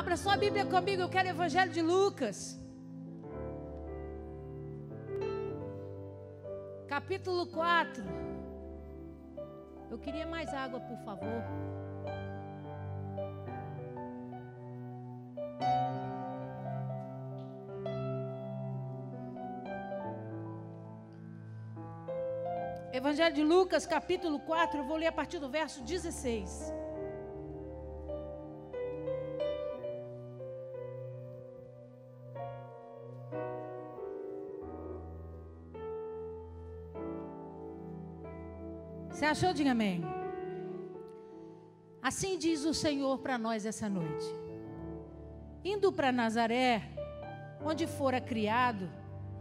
Abra sua Bíblia comigo, eu quero o Evangelho de Lucas. Capítulo 4. Eu queria mais água, por favor. Evangelho de Lucas, capítulo 4, eu vou ler a partir do verso 16. Você achou? Diga amém. Assim diz o Senhor para nós essa noite. Indo para Nazaré, onde fora criado,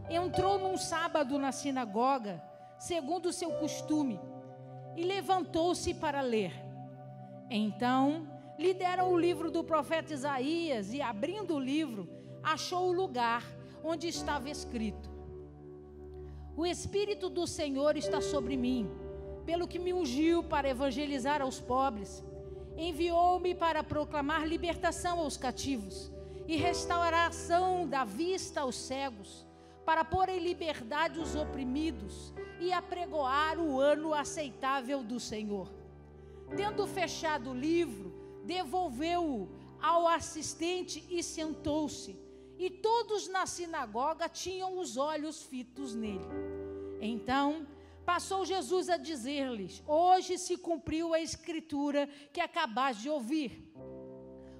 entrou num sábado na sinagoga, segundo o seu costume, e levantou-se para ler. Então, lhe deram o livro do profeta Isaías, e abrindo o livro, achou o lugar onde estava escrito: O Espírito do Senhor está sobre mim, pelo que me ungiu para evangelizar aos pobres, enviou-me para proclamar libertação aos cativos e restauração da vista aos cegos, para pôr em liberdade os oprimidos e apregoar o ano aceitável do Senhor. Tendo fechado o livro, devolveu-o ao assistente e sentou-se, e todos na sinagoga tinham os olhos fitos nele. Então passou Jesus a dizer-lhes: Hoje se cumpriu a escritura que acabais de ouvir.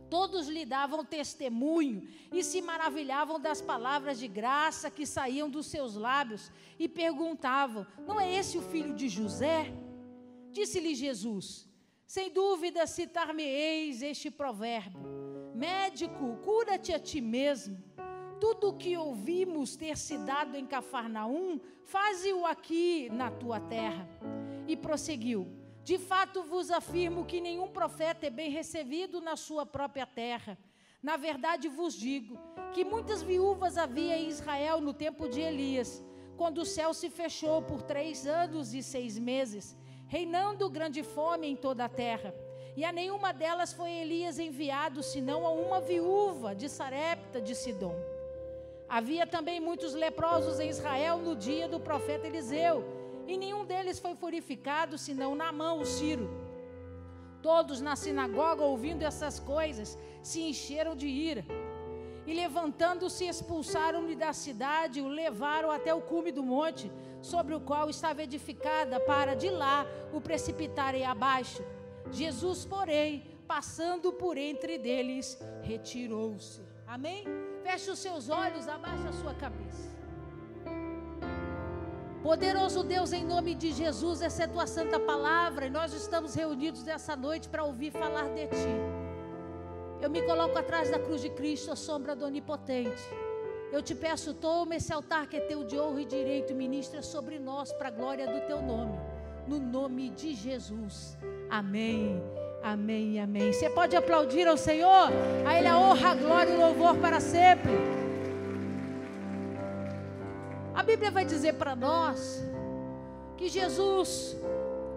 Todos lhe davam testemunho e se maravilhavam das palavras de graça que saíam dos seus lábios e perguntavam: Não é esse o filho de José? Disse-lhe Jesus: Sem dúvida citar-me-eis este provérbio: Médico, cura-te a ti mesmo. Tudo o que ouvimos ter se dado em Cafarnaum, faze-o aqui na tua terra. E prosseguiu: De fato vos afirmo que nenhum profeta é bem recebido na sua própria terra. Na verdade vos digo que muitas viúvas havia em Israel no tempo de Elias, quando o céu se fechou por 3 anos e 6 meses, reinando grande fome em toda a terra. E a nenhuma delas foi Elias enviado, senão a uma viúva de Sarepta de Sidom. Havia também muitos leprosos em Israel no dia do profeta Eliseu, e nenhum deles foi purificado, senão Naamã, o sírio. Todos na sinagoga, ouvindo essas coisas, se encheram de ira. E levantando-se, expulsaram-lhe da cidade, o levaram até o cume do monte, sobre o qual estava edificada, para de lá o precipitarem abaixo. Jesus, porém, passando por entre deles, retirou-se. Amém? Feche os seus olhos, abaixa a sua cabeça. Poderoso Deus, em nome de Jesus, essa é a tua santa palavra, e nós estamos reunidos nessa noite para ouvir falar de ti. Eu me coloco atrás da cruz de Cristo, a sombra do Onipotente. Eu te peço, toma esse altar que é teu de honra e direito, e ministra sobre nós para a glória do teu nome, no nome de Jesus. Amém. Amém, amém. Você pode aplaudir ao Senhor? A Ele a honra, a glória e o louvor para sempre. A Bíblia vai dizer para nós que Jesus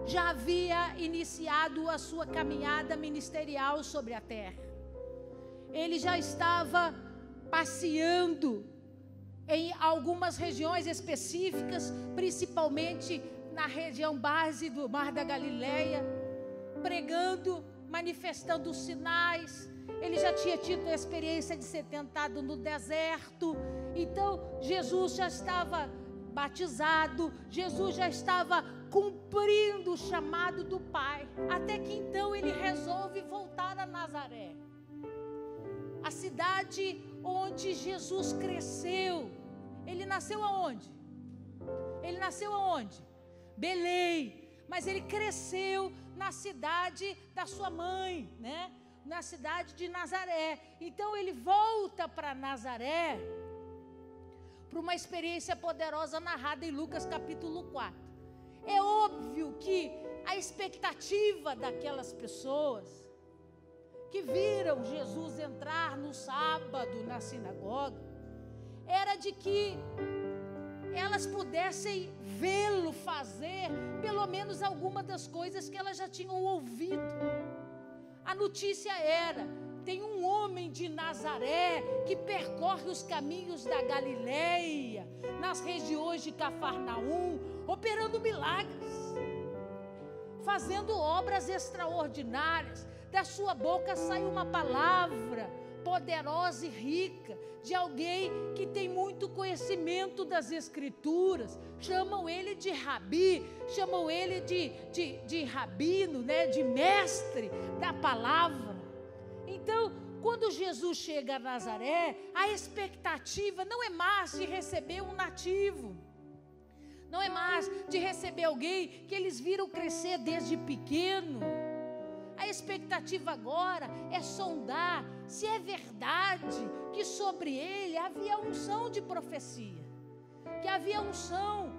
já havia iniciado a sua caminhada ministerial sobre a terra. Ele já estava passeando em algumas regiões específicas, principalmente na região base do Mar da Galileia, pregando, manifestando sinais. Ele já tinha tido a experiência de ser tentado no deserto. Então Jesus já estava batizado, Jesus já estava cumprindo o chamado do Pai, até que então ele resolve voltar a Nazaré, a cidade onde Jesus cresceu. Ele nasceu aonde? Ele nasceu aonde? Belém. Mas ele cresceu na cidade da sua mãe, né? Na cidade de Nazaré. Então ele volta para Nazaré, para uma experiência poderosa narrada em Lucas capítulo 4. É óbvio que a expectativa daquelas pessoas que viram Jesus entrar no sábado na sinagoga era de que elas pudessem vê-lo fazer pelo menos alguma das coisas que elas já tinham ouvido. A notícia era: tem um homem de Nazaré que percorre os caminhos da Galileia, nas regiões de Cafarnaum, operando milagres, fazendo obras extraordinárias. Da sua boca sai uma palavra poderosa e rica, de alguém que tem muito conhecimento das Escrituras. Chamam ele de rabi, chamam ele de rabino, né? De mestre da palavra. Então, quando Jesus chega a Nazaré, a expectativa não é mais de receber um nativo, não é mais de receber alguém que eles viram crescer desde pequeno. A expectativa agora é sondar se é verdade que sobre ele havia unção de profecia, que havia unção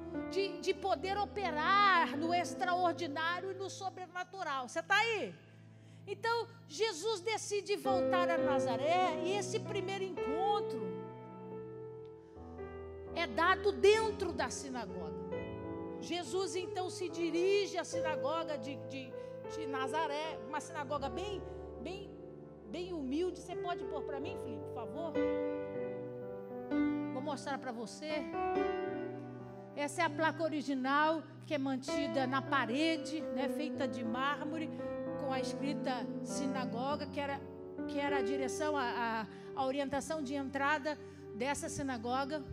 de poder operar no extraordinário e no sobrenatural. Você está aí? Então, Jesus decide voltar a Nazaré, e esse primeiro encontro é dado dentro da sinagoga. Jesus então se dirige à sinagoga de Nazaré, uma sinagoga bem humilde. Você pode pôr para mim, Felipe, por favor? Vou mostrar para você. Essa é a placa original que é mantida na parede, né, feita de mármore, com a escrita sinagoga, que era a direção, a orientação de entrada dessa sinagoga.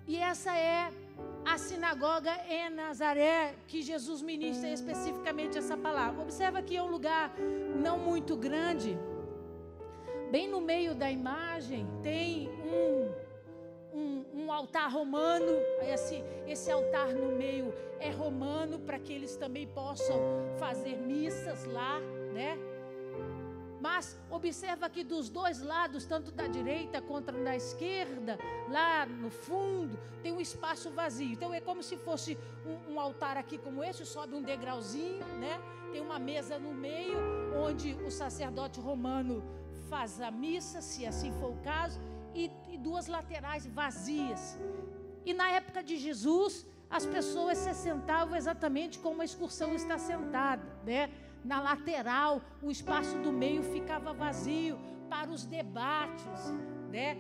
E essa é a sinagoga em Nazaré, que Jesus ministra especificamente essa palavra. Observa que é um lugar não muito grande. Bem no meio da imagem tem um altar romano. Esse altar no meio é romano, para que eles também possam fazer missas lá, né? Mas observa que dos dois lados, tanto da direita quanto da esquerda, lá no fundo, tem um espaço vazio. Então é como se fosse um altar aqui como esse, sobe um degrauzinho, né? Tem uma mesa no meio, onde o sacerdote romano faz a missa, se assim for o caso, e duas laterais vazias. E na época de Jesus, as pessoas se sentavam exatamente como a excursão está sentada, né? Na lateral, o espaço do meio ficava vazio para os debates, né?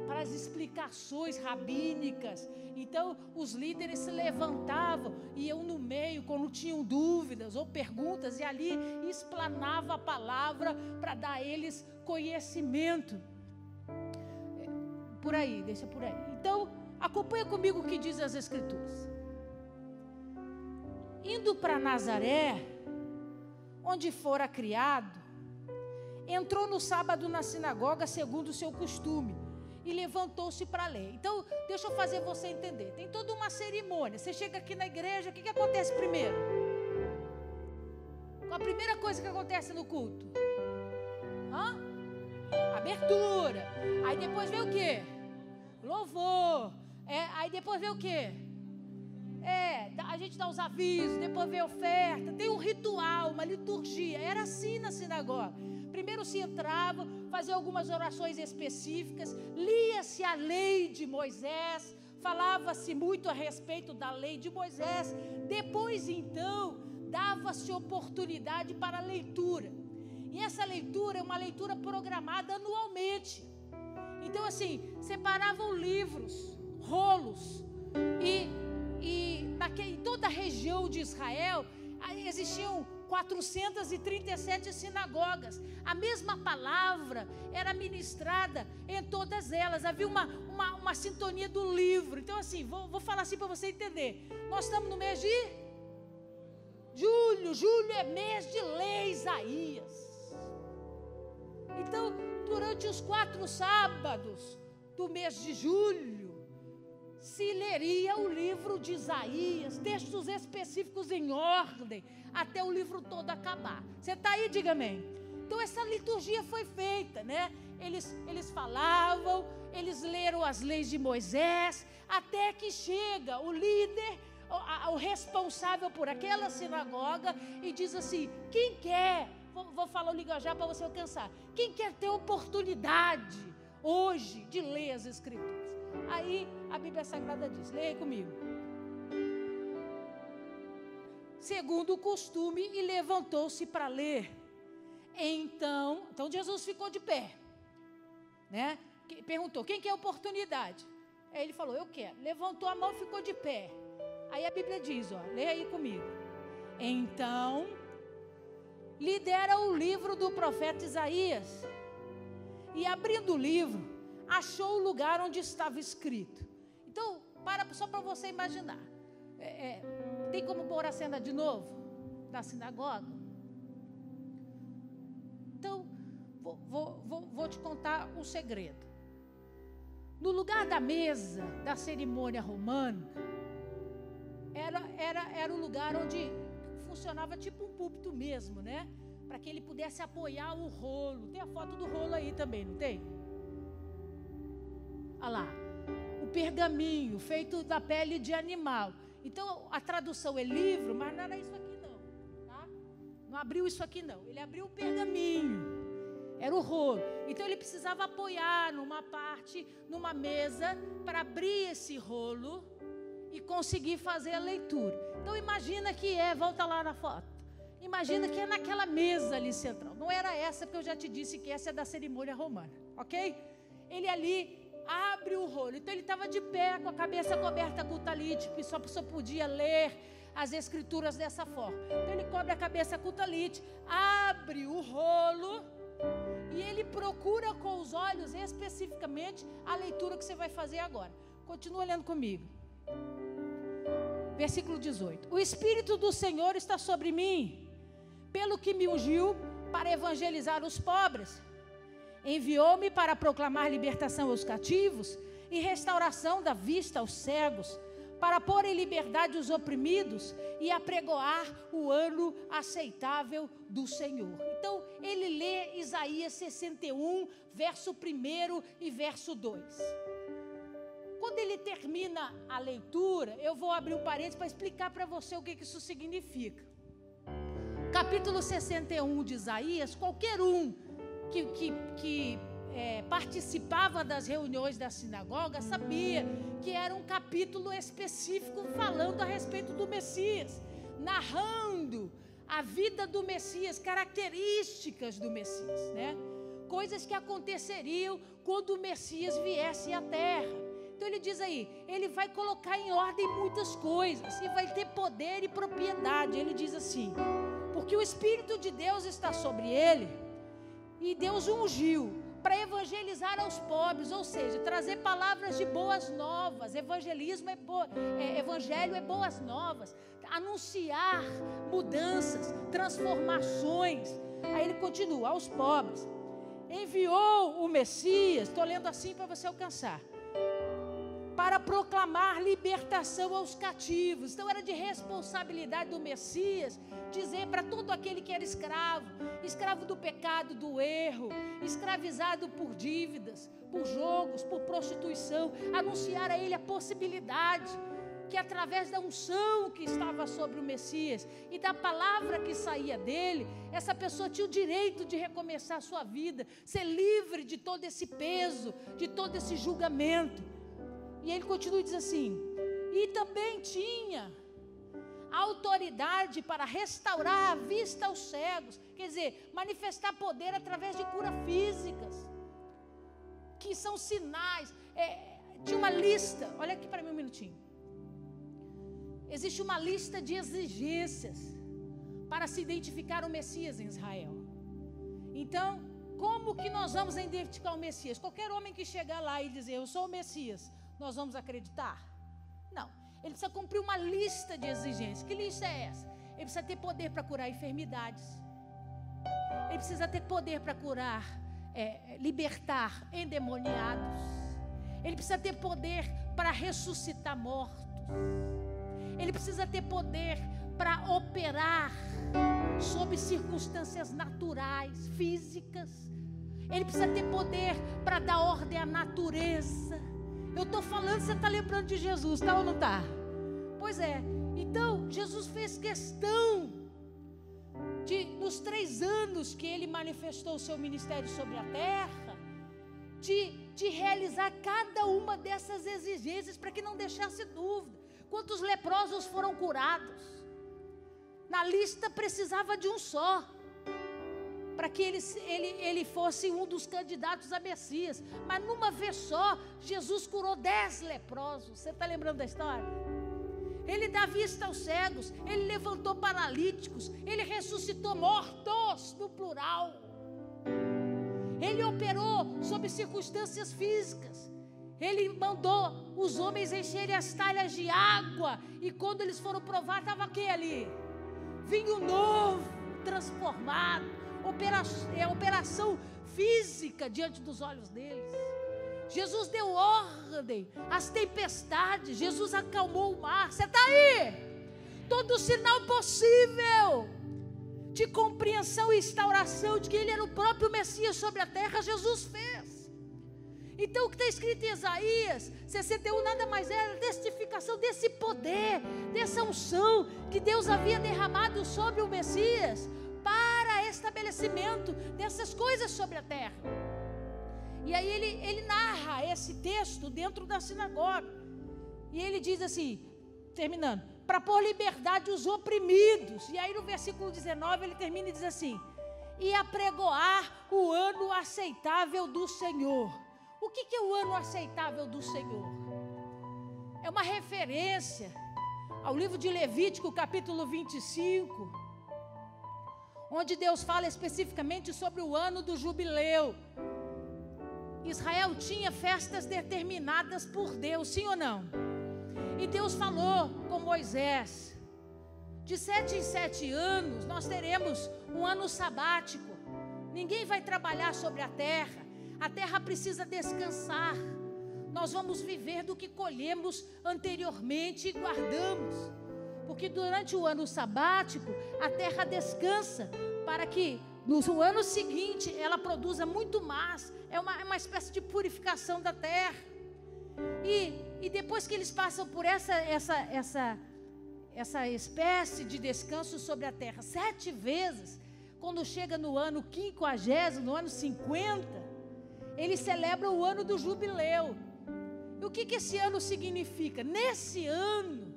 Para as explicações rabínicas. Então, os líderes se levantavam, iam no meio quando tinham dúvidas ou perguntas, e ali explanava a palavra para dar a eles conhecimento. Por aí, deixa por aí. Então, acompanha comigo o que diz as Escrituras. Indo para Nazaré, onde fora criado, entrou no sábado na sinagoga segundo o seu costume e levantou-se para ler. Então, deixa eu fazer você entender. Tem toda uma cerimônia. Você chega aqui na igreja, o que acontece primeiro? Qual a primeira coisa que acontece no culto? Abertura. Aí depois vem o quê? Louvor. Aí depois vem o quê? A gente dá os avisos, depois vem a oferta. Tem um ritual, uma liturgia. Era assim na sinagoga. Primeiro se entrava, fazia algumas orações específicas, lia-se a lei de Moisés, falava-se muito a respeito da lei de Moisés. Depois, então, dava-se oportunidade para a leitura. E essa leitura é uma leitura programada anualmente. Então, assim, separavam livros, rolos, em toda a região de Israel existiam 437 sinagogas. A mesma palavra era ministrada em todas elas. Havia uma sintonia do livro. Então, assim, vou falar assim para você entender. Nós estamos no mês de julho. Julho é mês de ler Isaías. Então, durante os 4 sábados do mês de julho, se leria o livro de Isaías, textos específicos em ordem, até o livro todo acabar. Você está aí? Diga amém. Então essa liturgia foi feita, né? Eles falavam, eles leram as leis de Moisés, até que chega o líder, o responsável por aquela sinagoga, e diz assim: quem quer, vou falar o linguajar para você alcançar, quem quer ter oportunidade hoje de ler as Escrituras? Aí a Bíblia Sagrada diz, leia comigo. Segundo o costume, e levantou-se para ler. Então Jesus ficou de pé, né? Perguntou, quem quer oportunidade? Aí ele falou, eu quero. Levantou a mão e ficou de pé. Aí a Bíblia diz, lê aí comigo. Então, lhe deram o livro do profeta Isaías. E abrindo o livro, achou o lugar onde estava escrito. Então, só para você imaginar. Tem como pôr a cena de novo? Da sinagoga? Então, vou te contar um segredo. No lugar da mesa da cerimônia romana, era o lugar onde funcionava tipo um púlpito mesmo, né? Para que ele pudesse apoiar o rolo. Tem a foto do rolo aí também, não tem? Olha lá. O pergaminho feito da pele de animal. Então, a tradução é livro, mas não era isso aqui não, tá? Não abriu isso aqui não. Ele abriu o pergaminho. Era o rolo. Então, ele precisava apoiar numa mesa, para abrir esse rolo e conseguir fazer a leitura. Então, imagina que volta lá na foto. Imagina que é naquela mesa ali central. Não era essa, porque eu já te disse que essa é da cerimônia romana, ok? Ele ali abre o rolo. Então, ele estava de pé, com a cabeça coberta com o talite, que só podia ler as escrituras dessa forma. Então, ele cobre a cabeça com o talite, abre o rolo e ele procura com os olhos especificamente a leitura que você vai fazer agora. Continua lendo comigo. Versículo 18. O Espírito do Senhor está sobre mim, pelo que me ungiu para evangelizar os pobres. Enviou-me para proclamar libertação aos cativos e restauração da vista aos cegos, para pôr em liberdade os oprimidos e apregoar o ano aceitável do Senhor. Então, ele lê Isaías 61, verso 1 e verso 2. Quando ele termina a leitura, eu vou abrir um parênteses para explicar para você o que isso significa. Capítulo 61 de Isaías, qualquer um que participava das reuniões da sinagoga sabia que era um capítulo específico falando a respeito do Messias, narrando a vida do Messias, características do Messias, né? Coisas que aconteceriam quando o Messias viesse à terra. Então ele diz aí, ele vai colocar em ordem muitas coisas e vai ter poder e propriedade. Ele diz assim, porque o Espírito de Deus está sobre ele e Deus ungiu para evangelizar aos pobres, ou seja, trazer palavras de boas novas. Evangelismo evangelho é boas novas, anunciar mudanças, transformações. Aí ele continua, aos pobres. Enviou o Messias, estou lendo assim para você alcançar, para proclamar libertação aos cativos. Então era de responsabilidade do Messias dizer para todo aquele que era escravo do pecado, do erro, escravizado por dívidas, por jogos, por prostituição, anunciar a ele a possibilidade que através da unção que estava sobre o Messias e da palavra que saía dele, essa pessoa tinha o direito de recomeçar a sua vida, ser livre de todo esse peso, de todo esse julgamento. E ele continua e diz assim, e também tinha autoridade para restaurar a vista aos cegos, quer dizer, manifestar poder através de curas físicas, que são sinais. Tinha uma lista, olha aqui para mim um minutinho. Existe uma lista de exigências para se identificar o Messias em Israel. Então, como que nós vamos identificar o Messias? Qualquer homem que chegar lá e dizer, eu sou o Messias, nós vamos acreditar? Não, ele precisa cumprir uma lista de exigências. Que lista é essa? Ele precisa ter poder para curar enfermidades. Ele precisa ter poder para curar, libertar endemoniados. Ele precisa ter poder para ressuscitar mortos. Ele precisa ter poder para operar sob circunstâncias naturais, físicas. Ele precisa ter poder para dar ordem à natureza. Eu estou falando, você está lembrando de Jesus, tá ou não está? Pois é, então Jesus fez questão nos 3 anos que ele manifestou o seu ministério sobre a terra, de realizar cada uma dessas exigências para que não deixasse dúvida. Quantos leprosos foram curados? Na lista precisava de um só. para que ele fosse um dos candidatos a Messias. Mas numa vez só, Jesus curou 10 leprosos. Você está lembrando da história? Ele dá vista aos cegos, ele levantou paralíticos, ele ressuscitou mortos, no plural. Ele operou sob circunstâncias físicas. Ele mandou os homens encherem as talhas de água, e quando eles foram provar, estava aqui ali, vinho novo, transformado, operação física diante dos olhos deles. Jesus deu ordem às tempestades, Jesus acalmou o mar. Você está aí? Todo sinal possível de compreensão e instauração de que Ele era o próprio Messias sobre a terra, Jesus fez. Então o que está escrito em Isaías 61 nada mais era a testificação desse poder, dessa unção que Deus havia derramado sobre o Messias para estabelecimento dessas coisas sobre a terra. E aí ele narra esse texto dentro da sinagoga. E ele diz assim, terminando, para pôr liberdade os oprimidos. E aí no versículo 19 ele termina e diz assim, e apregoar o ano aceitável do Senhor. O que é o ano aceitável do Senhor? É uma referência ao livro de Levítico, capítulo 25, onde Deus fala especificamente sobre o ano do jubileu. Israel tinha festas determinadas por Deus, sim ou não? E Deus falou com Moisés, de 7 em 7 anos nós teremos um ano sabático. Ninguém vai trabalhar sobre a terra precisa descansar. Nós vamos viver do que colhemos anteriormente e guardamos, porque durante o ano sabático a terra descansa, para que no ano seguinte ela produza muito mais. É uma espécie de purificação da terra. E depois que eles passam por essa espécie de descanso sobre a terra 7 vezes, quando chega no ano 50, no ano 50, eles celebram o ano do jubileu. E o que esse ano significa? Nesse ano,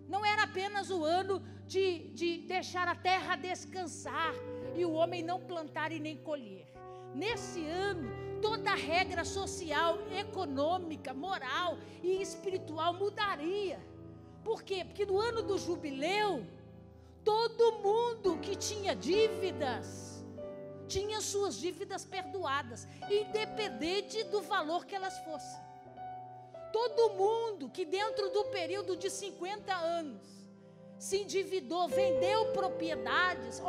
não era apenas o ano de deixar a terra descansar e o homem não plantar e nem colher. Nesse ano, toda a regra social, econômica, moral e espiritual mudaria. Por quê? Porque no ano do jubileu, todo mundo que tinha dívidas, tinha suas dívidas perdoadas, independente do valor que elas fossem. Todo mundo que dentro do período de 50 anos se endividou, vendeu propriedades,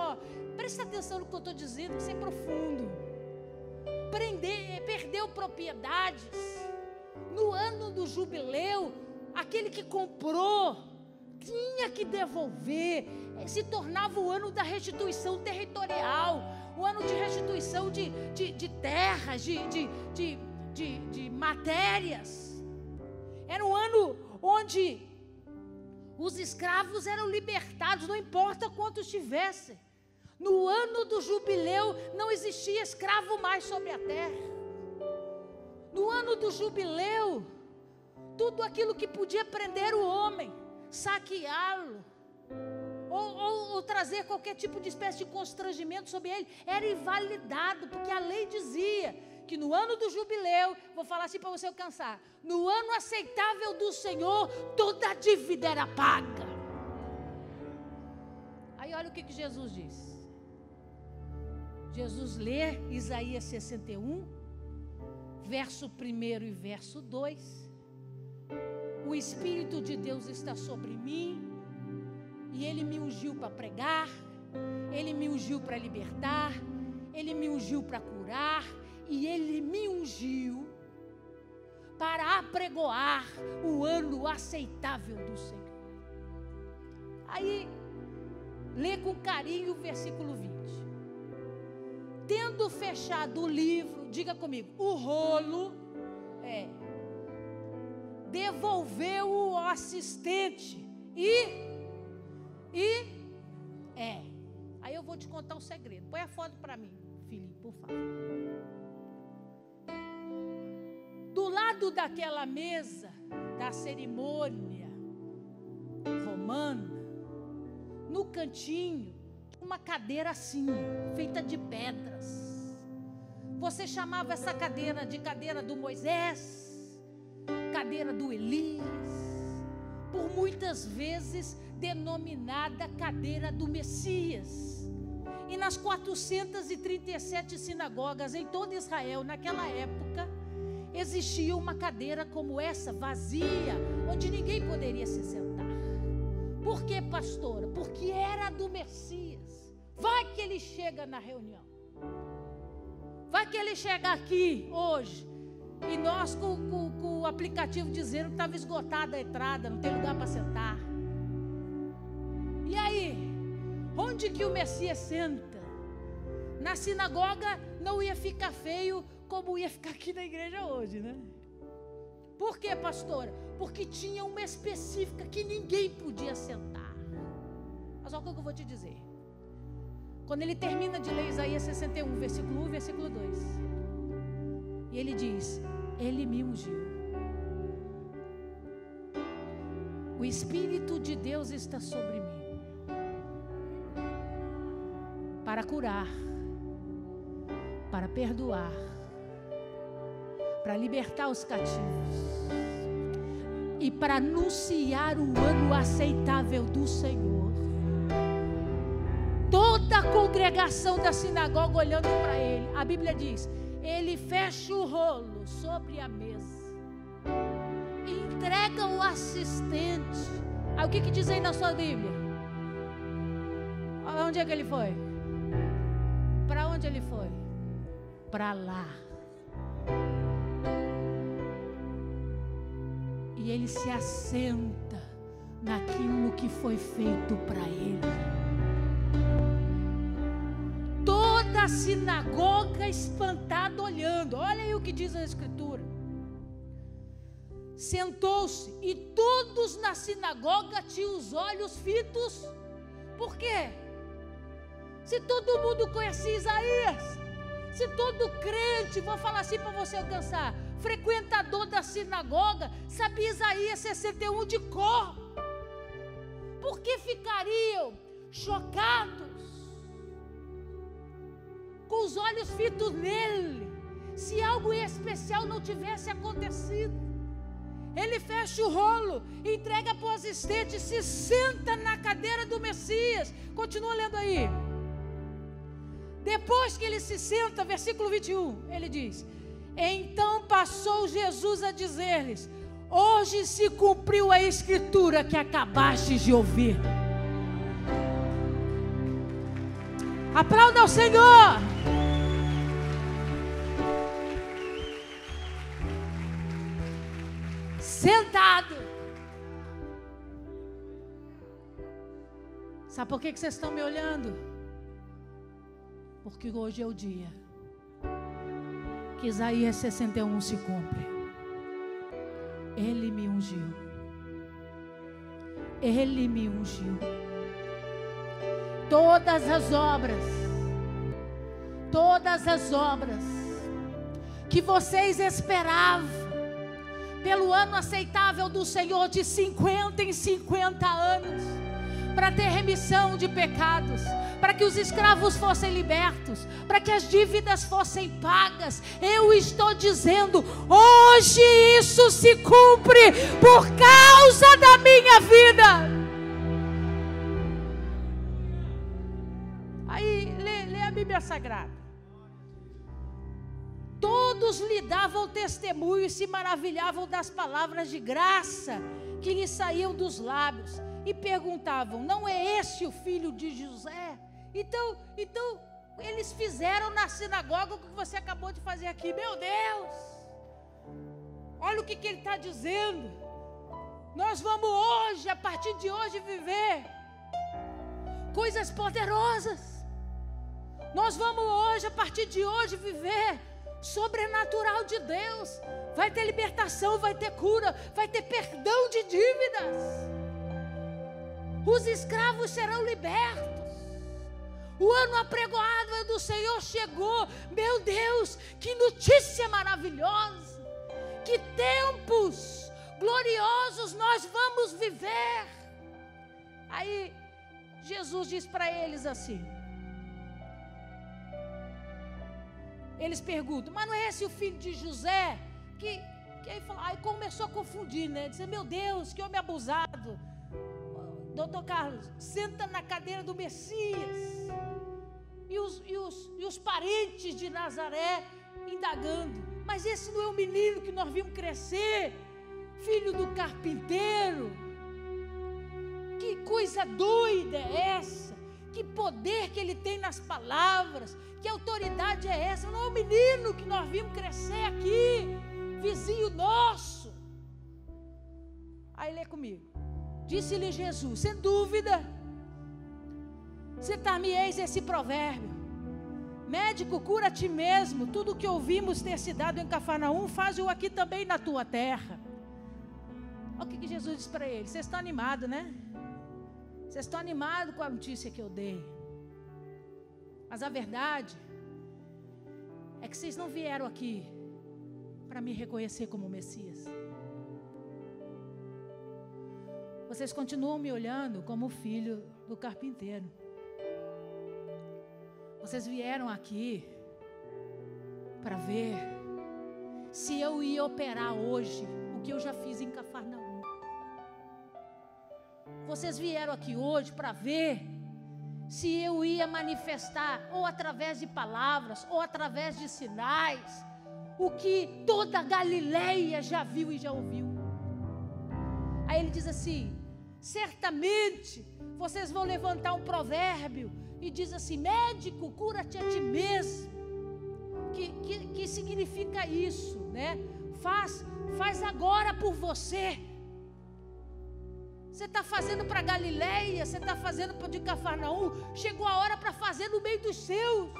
presta atenção no que eu estou dizendo, que isso é profundo. Perdeu propriedades. No ano do jubileu, aquele que comprou tinha que devolver. Se tornava o ano da restituição territorial, o ano de restituição de terras, de matérias. Era um ano onde os escravos eram libertados, não importa quantos tivessem. No ano do jubileu não existia escravo mais sobre a terra. No ano do jubileu, tudo aquilo que podia prender o homem, saqueá-lo, ou trazer qualquer tipo de espécie de constrangimento sobre ele, era invalidado, porque a lei dizia que no ano do jubileu, vou falar assim para você alcançar, no ano aceitável do Senhor, toda a dívida era paga. Aí olha o que Jesus diz. Jesus lê Isaías 61, verso 1 e verso 2. O Espírito de Deus está sobre mim, e Ele me ungiu para pregar, Ele me ungiu para libertar, Ele me ungiu para curar, e Ele me ungiu para apregoar o ano aceitável do Senhor. Aí, lê com carinho o versículo 20. Tendo fechado o livro, diga comigo, o rolo, devolveu o assistente Aí eu vou te contar um segredo. Põe a foto para mim, Felipe, por favor. Do lado daquela mesa da cerimônia romana, no cantinho, uma cadeira assim, feita de pedras. Você chamava essa cadeira de cadeira do Moisés, cadeira do Elias, por muitas vezes denominada cadeira do Messias. E nas 437 sinagogas em todo Israel, naquela época, existia uma cadeira como essa, vazia, onde ninguém poderia se sentar. Por quê, pastora? Porque era do Messias. Vai que ele chega na reunião. Vai que ele chega aqui hoje e nós com o aplicativo dizendo que estava esgotada a entrada, não tem lugar para sentar. E aí, onde que o Messias senta? Na sinagoga não ia ficar feio como ia ficar aqui na igreja hoje, né? Por quê, pastora? Porque tinha uma específica que ninguém podia sentar. Mas olha o que eu vou te dizer. Quando ele termina de ler Isaías 61, versículo 1 e versículo 2, e ele diz: Ele me ungiu. O Espírito de Deus está sobre mim para curar, para perdoar, para libertar os cativos e para anunciar o ano aceitável do Senhor. Toda a congregação da sinagoga olhando para ele. A Bíblia diz: ele fecha o rolo sobre a mesa, entrega o assistente. Aí o que diz aí na sua Bíblia? Onde é que ele foi? Para onde ele foi? Para lá. E ele se assenta naquilo que foi feito para ele. Toda a sinagoga espantada olhando. Olha aí o que diz a Escritura. Sentou-se e todos na sinagoga tinham os olhos fitos. Por quê? Se todo mundo conhecia Isaías, se todo crente, vou falar assim para você alcançar, frequentador da sinagoga, sabia Isaías 61 de cor, por que ficariam chocados, com os olhos fitos nele, se algo especial não tivesse acontecido? Ele fecha o rolo, entrega para o assistente, se senta na cadeira do Messias. Continua lendo aí. Depois que ele se senta, versículo 21, ele diz: então passou Jesus a dizer-lhes: hoje se cumpriu a escritura que acabastes de ouvir. Aplauda ao Senhor. Sentado. Sabe por que vocês estão me olhando? Porque hoje é o dia que Isaías 61 se cumpre. Ele me ungiu. Ele me ungiu. Todas as obras que vocês esperavam pelo ano aceitável do Senhor, de 50 em 50 anos, para ter remissão de pecados, para que os escravos fossem libertos, para que as dívidas fossem pagas. Eu estou dizendo, hoje isso se cumpre por causa da minha vida. Aí, lê a Bíblia Sagrada. Todos lhe davam testemunho e se maravilhavam das palavras de graça que lhe saíam dos lábios. E perguntavam: não é esse o filho de José? Então eles fizeram na sinagoga o que você acabou de fazer aqui. Meu Deus, olha o que ele está dizendo. Nós vamos hoje, a partir de hoje, viver coisas poderosas. Nós vamos hoje, a partir de hoje, viver sobrenatural de Deus. Vai ter libertação, vai ter cura, vai ter perdão de dívidas. Os escravos serão libertos. O ano apregoado do Senhor chegou. Meu Deus, que notícia maravilhosa. Que tempos gloriosos nós vamos viver. Aí Jesus diz para eles assim. Eles perguntam, mas não é esse o filho de José? Aí começou a confundir, né? Dizer, meu Deus, que homem abusado. Doutor Carlos, senta na cadeira do Messias. E os parentes de Nazaré indagando, mas esse não é o menino que nós vimos crescer, filho do carpinteiro? Que coisa doida é essa? Que poder que ele tem nas palavras? Que autoridade é essa? Não é o menino que nós vimos crescer aqui, vizinho nosso? Aí lê comigo. Disse-lhe Jesus, sem dúvida, citar-me-eis esse provérbio: médico, cura a ti mesmo, tudo que ouvimos ter se dado em Cafarnaum, faz-o aqui também na tua terra. Olha o que Jesus disse para eles. Vocês estão animados, né? Vocês estão animados com a notícia que eu dei. Mas a verdade é que vocês não vieram aqui para me reconhecer como Messias. Vocês continuam me olhando como filho do carpinteiro. Vocês vieram aqui para ver se eu ia operar hoje o que eu já fiz em Cafarnaum. Vocês vieram aqui hoje para ver se eu ia manifestar, ou através de palavras, ou através de sinais, o que toda a Galileia já viu e já ouviu. Aí ele diz assim, certamente vocês vão levantar um provérbio e diz assim, médico, cura-te a ti mesmo. Que significa isso, né? Faz agora por você. Você está fazendo para Galileia, você está fazendo para de Cafarnaum, chegou a hora para fazer no meio dos seus.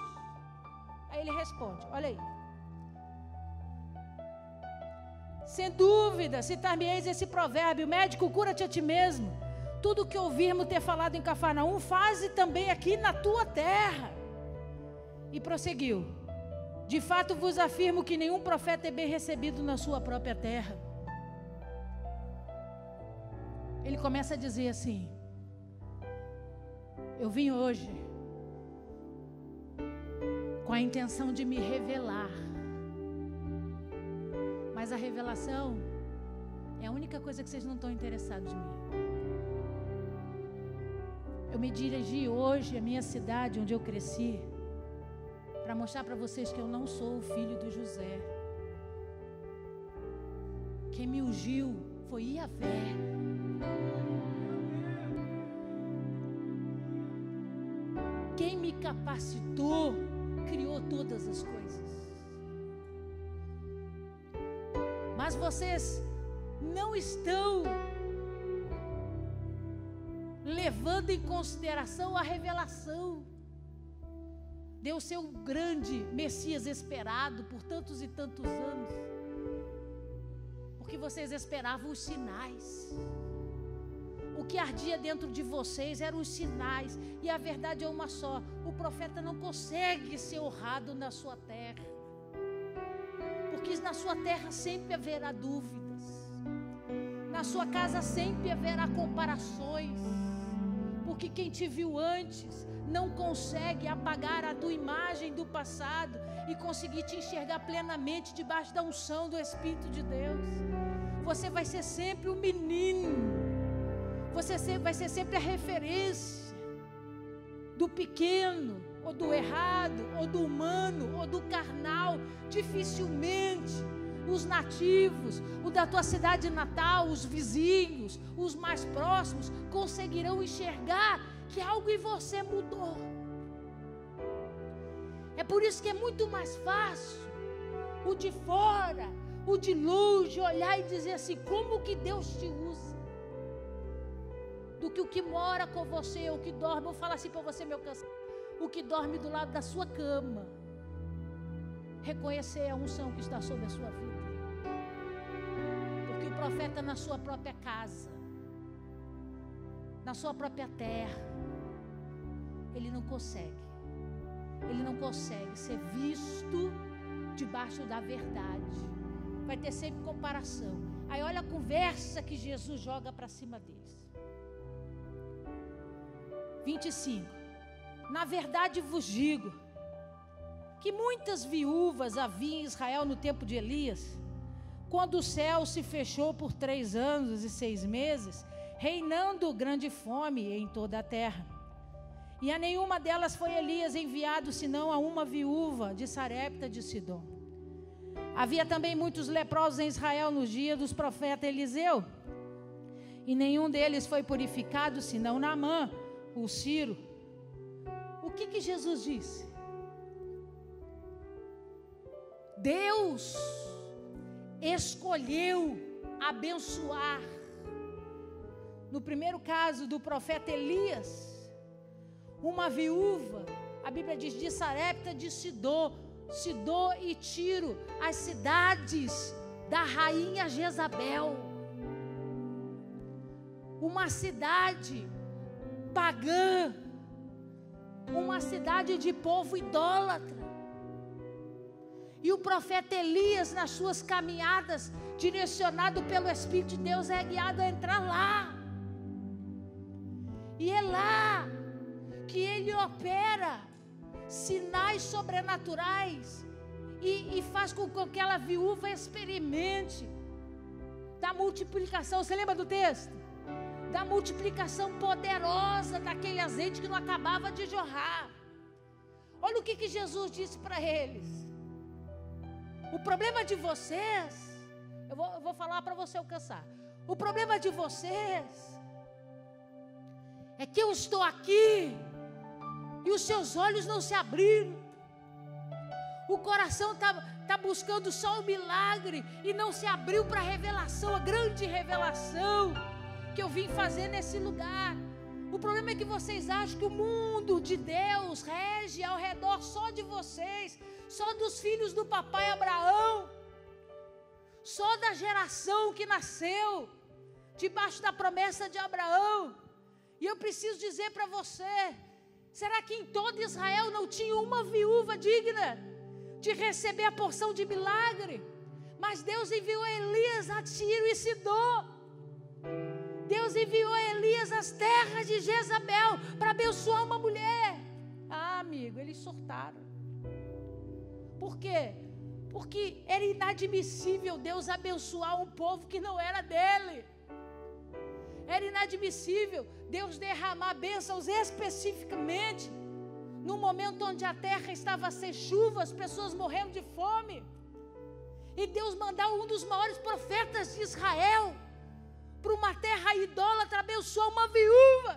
Aí ele responde, olha aí. Sem dúvida, citar-me-eis esse provérbio, médico, cura-te a ti mesmo. Tudo que ouvirmos ter falado em Cafarnaum, faze também aqui na tua terra. E prosseguiu, de fato vos afirmo que nenhum profeta é bem recebido na sua própria terra. Ele começa a dizer assim, eu vim hoje com a intenção de me revelar, mas a revelação é a única coisa que vocês não estão interessados em mim. Eu me dirigi hoje à minha cidade, onde eu cresci, para mostrar para vocês que eu não sou o filho do José. Quem me ungiu foi Iavé. Quem me capacitou, criou todas as coisas. Mas vocês não estão levando em consideração a revelação. Deus ser o grande Messias esperado por tantos e tantos anos. Porque vocês esperavam os sinais. O que ardia dentro de vocês eram os sinais. E a verdade é uma só. O profeta não consegue ser honrado na sua terra. Porque na sua terra sempre haverá dúvidas. Na sua casa sempre haverá comparações. Porque quem te viu antes não consegue apagar a tua imagem do passado e conseguir te enxergar plenamente debaixo da unção do Espírito de Deus. Você vai ser sempre um menino. Você vai ser sempre a referência do pequeno, ou do errado, ou do humano, ou do carnal. Dificilmente os nativos, o da tua cidade natal, os vizinhos, os mais próximos, conseguirão enxergar que algo em você mudou. É por isso que é muito mais fácil o de fora, o de longe olhar e dizer assim, como que Deus te usa, do que o que mora com você, o que dorme. Vou falar assim para você, meu cansado, o que dorme do lado da sua cama, reconhecer a unção que está sobre a sua vida. Porque o profeta na sua própria casa, na sua própria terra, ele não consegue ser visto debaixo da verdade. Vai ter sempre comparação. Aí olha a conversa que Jesus joga para cima deles. 25. Na verdade vos digo, que muitas viúvas havia em Israel no tempo de Elias, quando o céu se fechou por 3 anos e 6 meses, reinando grande fome em toda a terra. E a nenhuma delas foi Elias enviado, senão a uma viúva de Sarepta de Sidom. Havia também muitos leprosos em Israel nos dias dos profetas Eliseu, e nenhum deles foi purificado, senão Naamã, o Sírio. O que Jesus disse? Deus escolheu abençoar. No primeiro caso do profeta Elias, uma viúva, a Bíblia diz, de Sarepta de Sidom e Tiro, as cidades da rainha Jezabel. Uma cidade pagã, uma cidade de povo idólatra. E o profeta Elias, nas suas caminhadas, direcionado pelo Espírito de Deus, é guiado a entrar lá. E é lá que ele opera sinais sobrenaturais e faz com que aquela viúva experimente da multiplicação. Você lembra do texto? Da multiplicação poderosa daquele azeite que não acabava de jorrar. Olha o que Jesus disse para eles. O problema de vocês, eu vou falar para você alcançar. O problema de vocês é que eu estou aqui e os seus olhos não se abriram. O coração está buscando só o milagre e não se abriu para a revelação, a grande revelação que eu vim fazer nesse lugar. O problema é que vocês acham que o mundo de Deus rege ao redor só de vocês, só dos filhos do papai Abraão, só da geração que nasceu debaixo da promessa de Abraão. E eu preciso dizer para você, será que em todo Israel não tinha uma viúva digna de receber a porção de milagre? Mas Deus enviou Elias a Tiro e Sidom. Deus enviou Elias às terras de Jezabel para abençoar uma mulher. Ah, amigo, eles surtaram. Por quê? Porque era inadmissível Deus abençoar um povo que não era dele. Era inadmissível Deus derramar bênçãos especificamente no momento onde a terra estava sem chuva, as pessoas morrendo de fome. E Deus mandar um dos maiores profetas de Israel para uma terra idólatra abençoar uma viúva.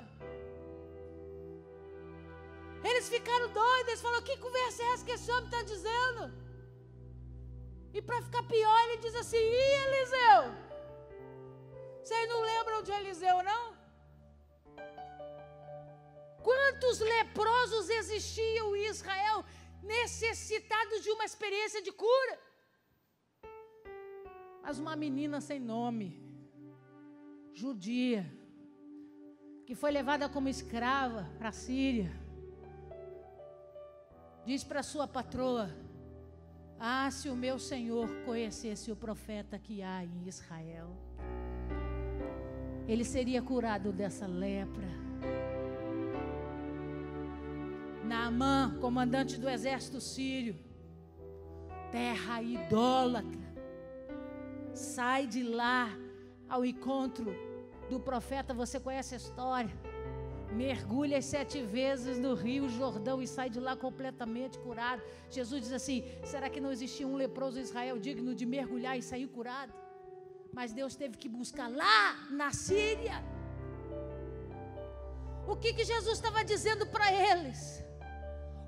Eles ficaram doidos, eles falaram, que conversa é essa que esse homem está dizendo? E para ficar pior, ele diz assim, e Eliseu? Vocês não lembram de Eliseu, não? Quantos leprosos existiam em Israel necessitados de uma experiência de cura? Mas uma menina sem nome, judia, que foi levada como escrava para a Síria, diz para sua patroa, se o meu Senhor conhecesse o profeta que há em Israel, ele seria curado dessa lepra. Naamã, comandante do exército sírio, terra idólatra, sai de lá ao encontro do profeta. Você conhece a história? Mergulha 7 vezes no rio Jordão e sai de lá completamente curado. Jesus diz assim, será que não existia um leproso em Israel digno de mergulhar e sair curado? Mas Deus teve que buscar lá na Síria. O que Jesus estava dizendo para eles?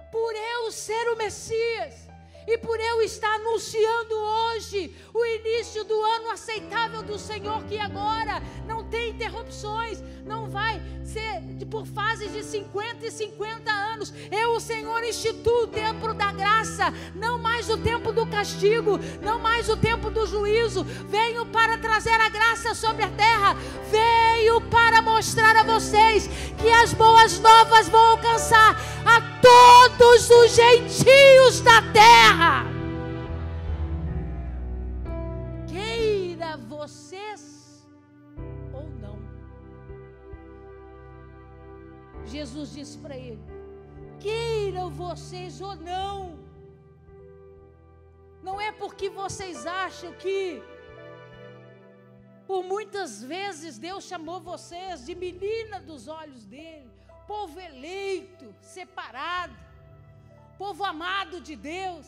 Por eu ser o Messias e por eu estar anunciando hoje o início do ano aceitável do Senhor, que agora não tem interrupções, não vai ser por fases de 50 e 50 anos. Eu, o Senhor, instituo o tempo da graça, não mais o tempo do castigo, não mais o tempo do juízo. Venho para trazer a graça sobre a terra, venho para mostrar a vocês que as boas novas vão alcançar a todos os gentios da terra. Queira vocês ou não. Jesus disse para ele: queiram vocês ou não, não é porque vocês acham que por muitas vezes Deus chamou vocês de menina dos olhos dele, povo eleito, separado, povo amado de Deus,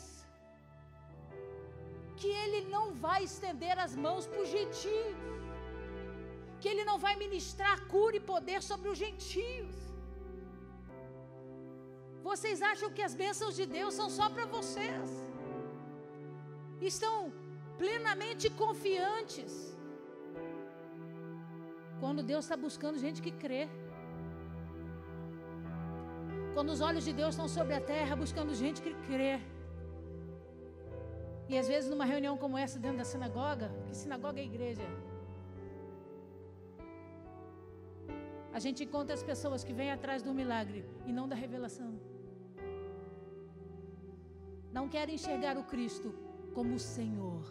que ele não vai estender as mãos para os gentios, que ele não vai ministrar cura e poder sobre os gentios. Vocês acham que as bênçãos de Deus são só para vocês? Estão plenamente confiantes quando Deus está buscando gente que crê. Quando os olhos de Deus estão sobre a terra, buscando gente que crê. E às vezes numa reunião como essa dentro da sinagoga, que sinagoga é igreja, a gente encontra as pessoas que vêm atrás do milagre e não da revelação. Não querem enxergar o Cristo como o Senhor,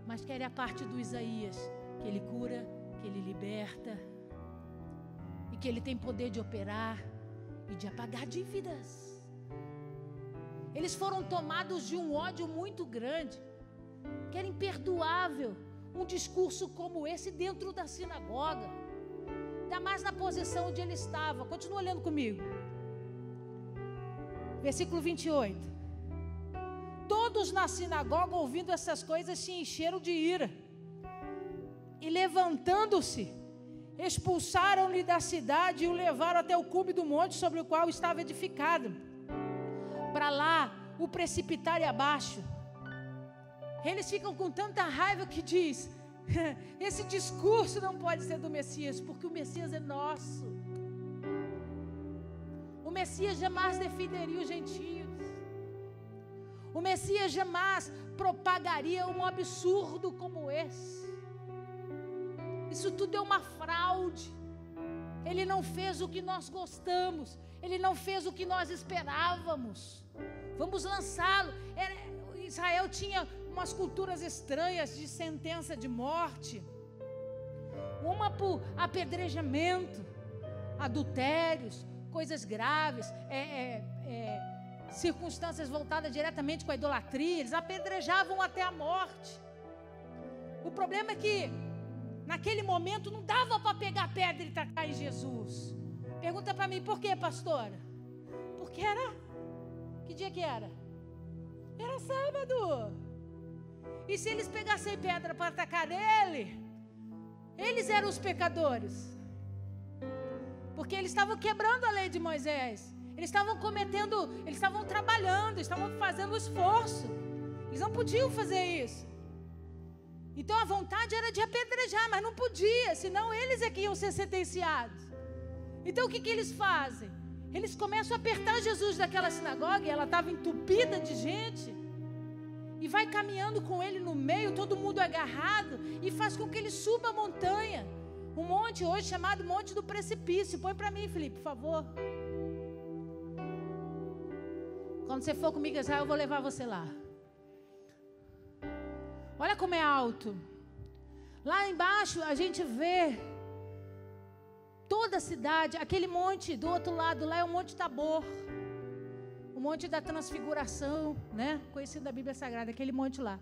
mas querem a parte do Isaías, que Ele cura, que Ele liberta, e que Ele tem poder de operar e de apagar dívidas. Eles foram tomados de um ódio muito grande, que era imperdoável um discurso como esse dentro da sinagoga, ainda mais na posição onde ele estava. Continua lendo comigo. Versículo 28. Todos na sinagoga, ouvindo essas coisas, se encheram de ira. E levantando-se, expulsaram-lhe da cidade e o levaram até o cume do monte sobre o qual estava edificado, para lá o precipitarem abaixo. Eles ficam com tanta raiva que diz: esse discurso não pode ser do Messias, porque o Messias é nosso. O Messias jamais defenderia os gentios. O Messias jamais propagaria um absurdo como esse. Isso tudo é uma fraude. Ele não fez o que nós gostamos. Ele não fez o que nós esperávamos. Vamos lançá-lo. Israel tinha umas culturas estranhas de sentença de morte. Uma por apedrejamento, adultérios, coisas graves, circunstâncias voltadas diretamente com a idolatria. Eles apedrejavam até a morte. O problema é que naquele momento não dava para pegar pedra e tacar em Jesus. Pergunta para mim: por quê, pastora? Porque era... Que dia que era? Era sábado. E se eles pegassem pedra para atacar nele, eles eram os pecadores. Porque eles estavam quebrando a lei de Moisés. Eles estavam eles estavam trabalhando, estavam fazendo esforço. Eles não podiam fazer isso. Então a vontade era de apedrejar, mas não podia, senão eles é que iam ser sentenciados. Então o que eles fazem? Eles começam a apertar Jesus daquela sinagoga, e ela estava entupida de gente, e vai caminhando com ele no meio, todo mundo agarrado, e faz com que ele suba a montanha, um monte hoje chamado Monte do Precipício. Põe para mim, Felipe, por favor. Quando você for comigo, eu vou levar você lá. Olha como é alto. Lá embaixo a gente vê toda a cidade. Aquele monte do outro lado lá é o Monte Tabor, o Monte da Transfiguração, né? Conhecido da Bíblia Sagrada, aquele monte lá.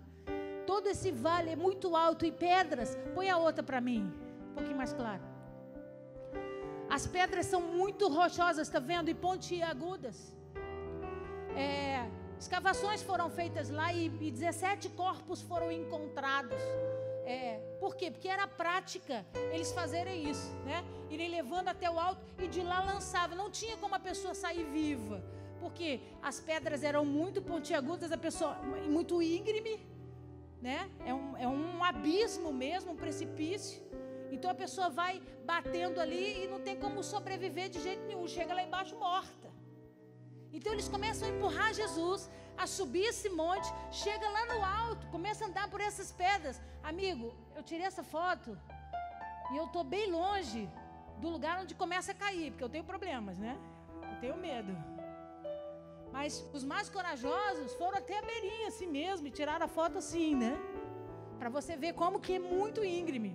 Todo esse vale é muito alto e pedras. Põe a outra para mim, um pouquinho mais claro. As pedras são muito rochosas, está vendo? E pontiagudas. Escavações foram feitas lá e 17 corpos foram encontrados. Por quê? Porque era prática eles fazerem isso, né? Irem levando até o alto e de lá lançavam. Não tinha como a pessoa sair viva, porque as pedras eram muito pontiagudas, a pessoa muito íngreme, né? É um abismo mesmo, um precipício. Então a pessoa vai batendo ali e não tem como sobreviver de jeito nenhum. Chega lá embaixo morta. Então eles começam a empurrar Jesus a subir esse monte, chega lá no alto, começa a andar por essas pedras. Amigo, eu tirei essa foto e eu estou bem longe do lugar onde começa a cair, porque eu tenho problemas, né? Eu tenho medo. Mas os mais corajosos foram até a beirinha assim mesmo e tiraram a foto assim, né? Para você ver como que é muito íngreme.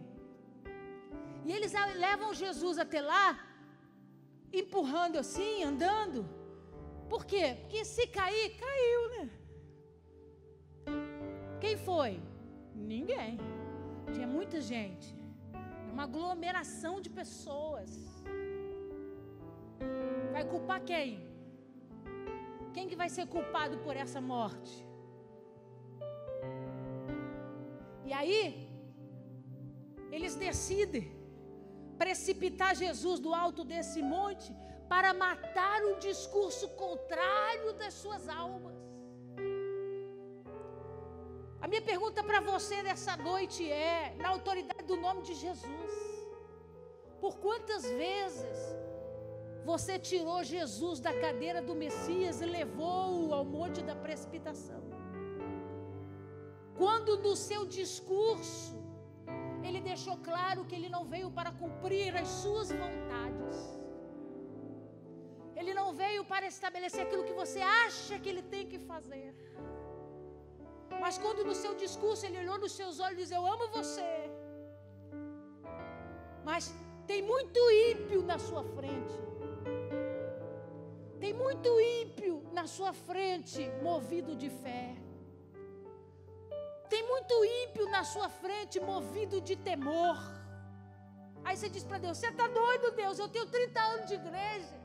E eles levam Jesus até lá empurrando assim, andando. Por quê? Porque se cair, caiu, né? Quem foi? Ninguém. Tinha muita gente. Uma aglomeração de pessoas. Vai culpar quem? Quem que vai ser culpado por essa morte? E aí, eles decidem precipitar Jesus do alto desse monte para matar um discurso contrário das suas almas. A minha pergunta para você nessa noite é, na autoridade do nome de Jesus, por quantas vezes você tirou Jesus da cadeira do Messias e levou-o ao monte da precipitação? Quando no seu discurso ele deixou claro que ele não veio para cumprir as suas vontades, ele não veio para estabelecer aquilo que você acha que ele tem que fazer, mas quando no seu discurso ele olhou nos seus olhos e disse: eu amo você, mas tem muito ímpio na sua frente, tem muito ímpio na sua frente, movido de fé. Tem muito ímpio na sua frente, movido de temor. Aí você diz para Deus: você está doido, Deus? Eu tenho 30 anos de igreja.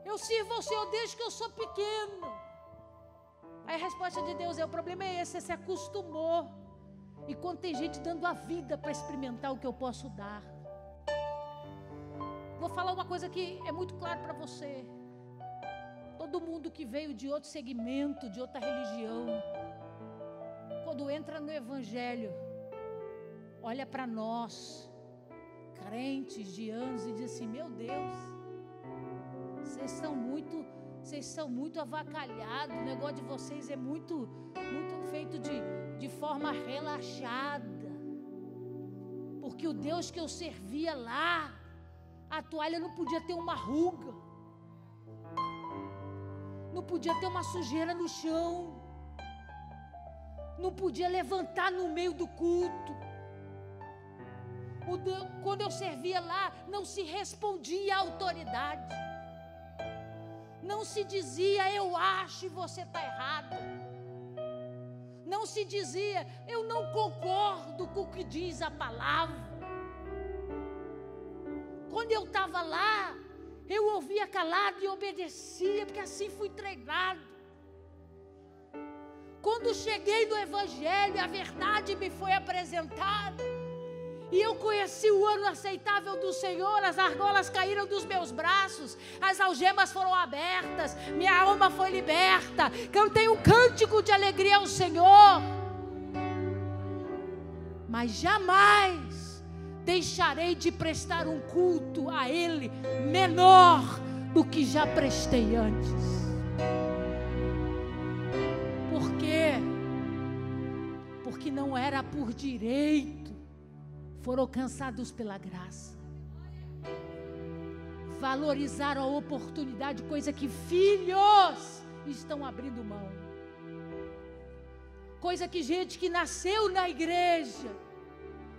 Eu sirvo ao Senhor desde que eu sou pequeno. Aí a resposta de Deus é: o problema é esse, você se acostumou. E quando tem gente dando a vida para experimentar o que eu posso dar. Vou falar uma coisa que é muito claro para você. Todo mundo que veio de outro segmento, de outra religião, quando entra no Evangelho, olha para nós, crentes de anos, e diz assim: meu Deus, vocês são muito avacalhados, o negócio de vocês é muito feito de forma relaxada, porque o Deus que eu servia lá, a toalha não podia ter uma ruga, não podia ter uma sujeira no chão, não podia levantar no meio do culto. Quando eu servia lá, não se respondia à autoridade, não se dizia: eu acho e você está errado, não se dizia: eu não concordo com o que diz a palavra. Quando eu estava lá, eu ouvia calado e obedecia, porque assim fui treinado. Quando cheguei no Evangelho, a verdade me foi apresentada, e eu conheci o ano aceitável do Senhor. As argolas caíram dos meus braços, as algemas foram abertas, minha alma foi liberta. Cantei um cântico de alegria ao Senhor, mas jamais deixarei de prestar um culto a Ele menor do que já prestei antes. Por quê? Porque não era por direito, foram alcançados pela graça. Valorizaram a oportunidade, coisa que filhos estão abrindo mão. Coisa que gente que nasceu na igreja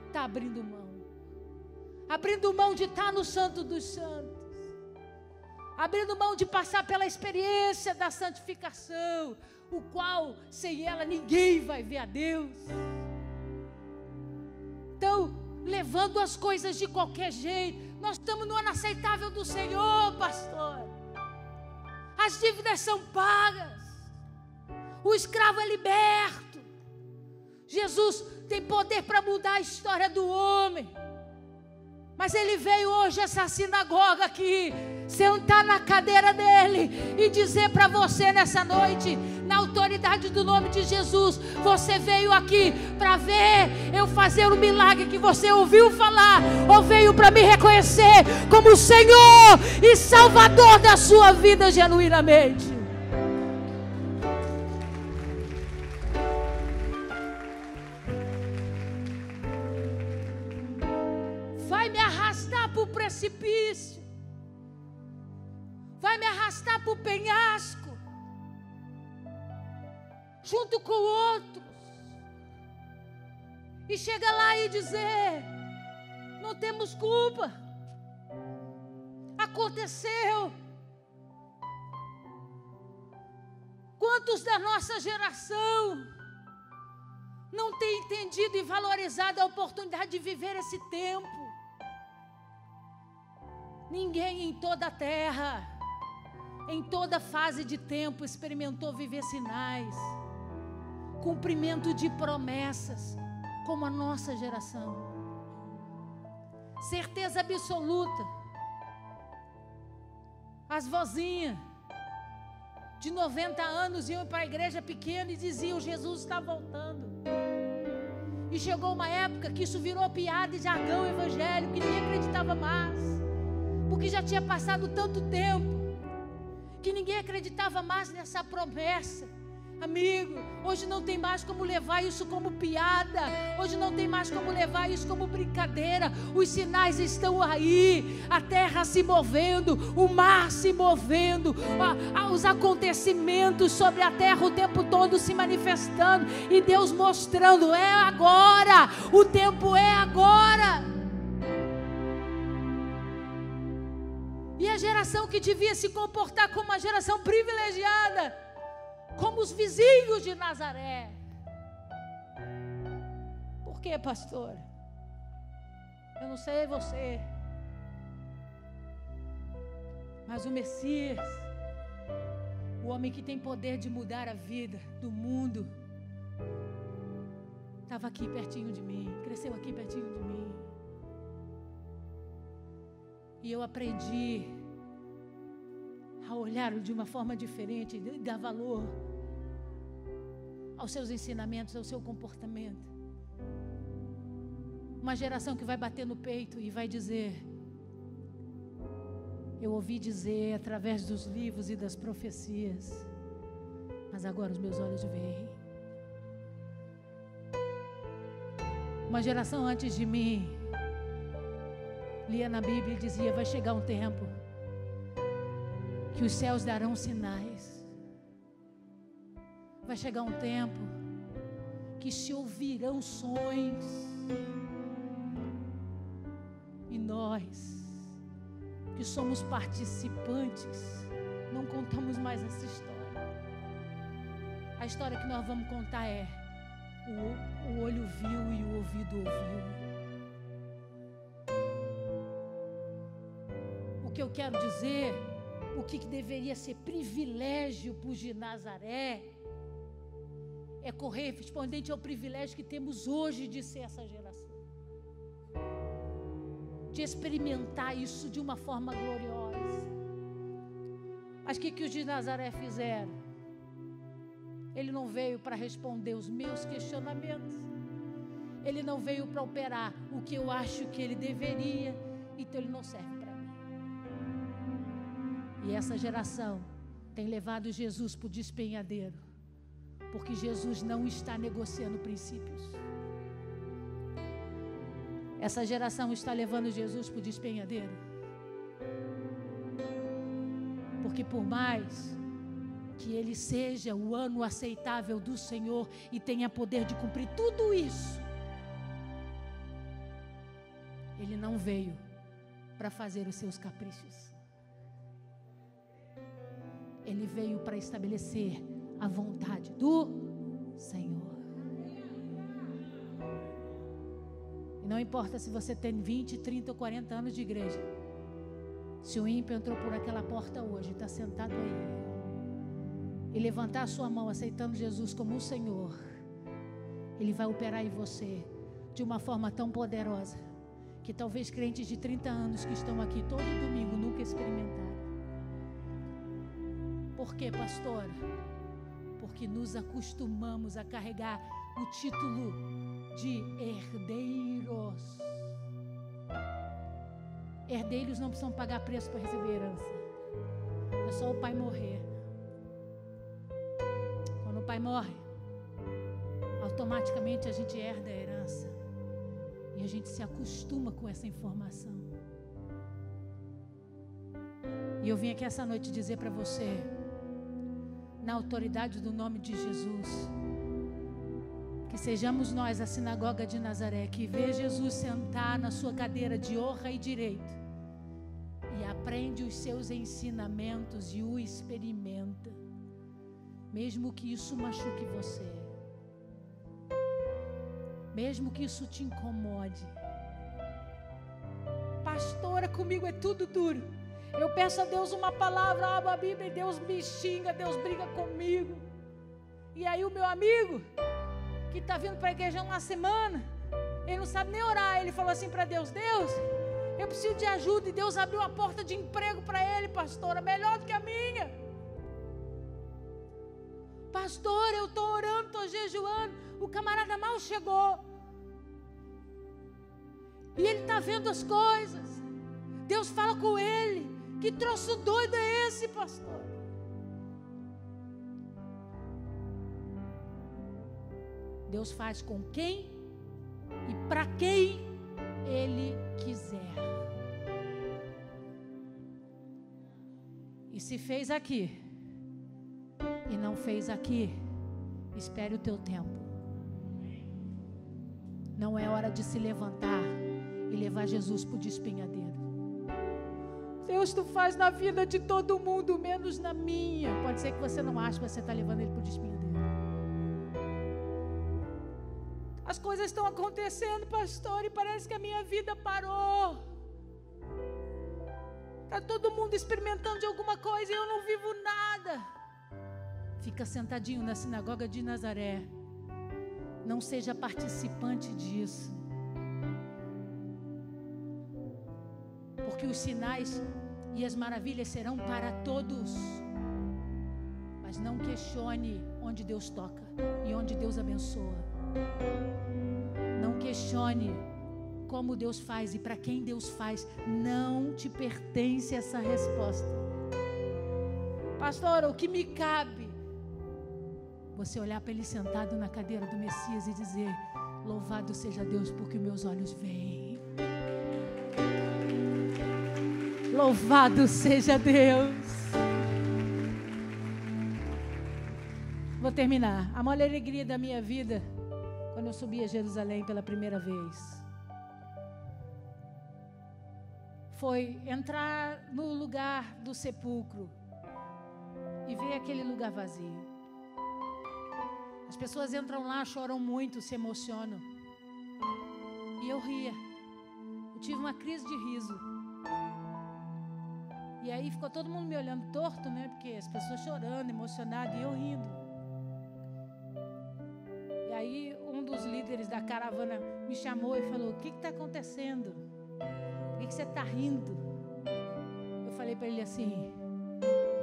está abrindo mão. Abrindo mão de estar no Santo dos Santos, abrindo mão de passar pela experiência da santificação, o qual sem ela ninguém vai ver a Deus. Então, levando as coisas de qualquer jeito. Nós estamos no ano aceitável do Senhor, pastor. As dívidas são pagas, o escravo é liberto. Jesus tem poder para mudar a história do homem. Mas Ele veio hoje, essa sinagoga aqui, sentar na cadeira dele e dizer para você nessa noite, na autoridade do nome de Jesus: você veio aqui para ver eu fazer o milagre que você ouviu falar, ou veio para me reconhecer como Senhor e Salvador da sua vida genuinamente? Vai me arrastar para o precipício, vai me arrastar para o penhasco, junto com outros, e chega lá e dizer: não temos culpa, aconteceu. Quantos da nossa geração não têm entendido e valorizado a oportunidade de viver esse tempo? Ninguém em toda a terra, em toda fase de tempo, experimentou viver sinais, cumprimento de promessas, como a nossa geração. Certeza absoluta. As vozinhas de 90 anos iam para a igreja pequena e diziam: Jesus está voltando. E chegou uma época que isso virou piada e jargão evangélico, que ninguém acreditava mais, porque já tinha passado tanto tempo, que ninguém acreditava mais nessa promessa. Amigo, hoje não tem mais como levar isso como piada, hoje não tem mais como levar isso como brincadeira. Os sinais estão aí, a terra se movendo, o mar se movendo, os acontecimentos sobre a terra o tempo todo se manifestando, e Deus mostrando: é agora, o tempo é agora. E a geração que devia se comportar como uma geração privilegiada, como os vizinhos de Nazaré. Por quê, pastor? Eu não sei você, mas o Messias, o homem que tem poder de mudar a vida do mundo, estava aqui pertinho de mim, cresceu aqui pertinho de mim. E eu aprendi a olhar de uma forma diferente, dar valor aos seus ensinamentos, ao seu comportamento. Uma geração que vai bater no peito e vai dizer: eu ouvi dizer através dos livros e das profecias, mas agora os meus olhos veem. Uma geração antes de mim lia na Bíblia e dizia: vai chegar um tempo que os céus darão sinais. Vai chegar um tempo que se ouvirão sons. E nós, que somos participantes, não contamos mais essa história. A história que nós vamos contar é: o olho viu e o ouvido ouviu. O que eu quero dizer, o que deveria ser privilégio para os de Nazaré, é correspondente ao privilégio que temos hoje de ser essa geração, de experimentar isso de uma forma gloriosa. Mas o que os de Nazaré fizeram? Ele não veio para responder os meus questionamentos, ele não veio para operar o que eu acho que ele deveria, então ele não serve para mim. E essa geração tem levado Jesus para o despenhadeiro, porque Jesus não está negociando princípios. Essa geração está levando Jesus para o despenhadeiro, porque por mais que ele seja o ano aceitável do Senhor e tenha poder de cumprir tudo isso, ele não veio para fazer os seus caprichos. Ele veio para estabelecer a vontade do Senhor. E não importa se você tem 20, 30 ou 40 anos de igreja, se o ímpio entrou por aquela porta hoje, está sentado aí, e levantar a sua mão aceitando Jesus como o Senhor, ele vai operar em você de uma forma tão poderosa que talvez crentes de 30 anos que estão aqui todo domingo nunca experimentaram. Por quê, pastora? Porque nos acostumamos a carregar o título de herdeiros. Herdeiros não precisam pagar preço para receber herança. É só o pai morrer. Quando o pai morre, automaticamente a gente herda a herança. E a gente se acostuma com essa informação. E eu vim aqui essa noite dizer para você, na autoridade do nome de Jesus, que sejamos nós a sinagoga de Nazaré, que vê Jesus sentar na sua cadeira de honra e direito e aprende os seus ensinamentos e o experimenta, mesmo que isso machuque você, mesmo que isso te incomode. Pastora, comigo é tudo duro. Eu peço a Deus uma palavra, abro a Bíblia e Deus me xinga, Deus briga comigo. E aí o meu amigo, que está vindo para a igreja uma semana, ele não sabe nem orar, ele falou assim para Deus: Deus, eu preciso de ajuda. E Deus abriu a porta de emprego para ele, pastora, melhor do que a minha. Pastor, eu estou orando, estou jejuando, o camarada mal chegou. E ele está vendo as coisas. Deus fala com ele: que troço doido é esse, pastor? Deus faz com quem e para quem Ele quiser. E se fez aqui e não fez aqui, espere o teu tempo. Não é hora de se levantar e levar Jesus para o despenhadeiro. Deus, tu faz na vida de todo mundo, menos na minha. Pode ser que você não ache que você está levando ele para o despenhadeiro. As coisas estão acontecendo, pastor, e parece que a minha vida parou. Está todo mundo experimentando de alguma coisa e eu não vivo nada. Fica sentadinho na sinagoga de Nazaré. Não seja participante disso. Porque os sinais e as maravilhas serão para todos. Mas não questione onde Deus toca e onde Deus abençoa. Não questione como Deus faz e para quem Deus faz. Não te pertence essa resposta. Pastor, o que me cabe? Você olhar para ele sentado na cadeira do Messias e dizer: louvado seja Deus porque meus olhos veem. Louvado seja Deus. Vou terminar. A maior alegria da minha vida, quando eu subi a Jerusalém pela primeira vez, foi entrar no lugar do sepulcro e ver aquele lugar vazio. As pessoas entram lá, choram muito, se emocionam. E eu ria. Eu tive uma crise de riso. E aí ficou todo mundo me olhando torto, né? Porque as pessoas chorando, emocionadas, e eu rindo. E aí um dos líderes da caravana me chamou e falou: o que está acontecendo? Por que você está rindo? Eu falei para ele assim: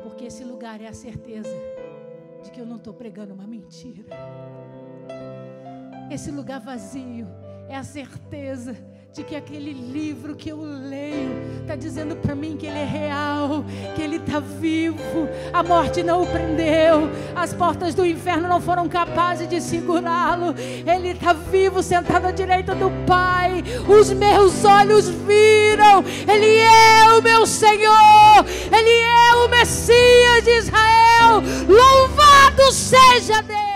porque esse lugar é a certeza de que eu não estou pregando uma mentira. Esse lugar vazio é a certeza de que aquele livro que eu leio está dizendo para mim que ele é real, que ele está vivo. A morte não o prendeu, as portas do inferno não foram capazes de segurá-lo. Ele está vivo, sentado à direita do Pai. Os meus olhos viram. Ele é o meu Senhor, ele é o Messias de Israel. Louvado seja Deus.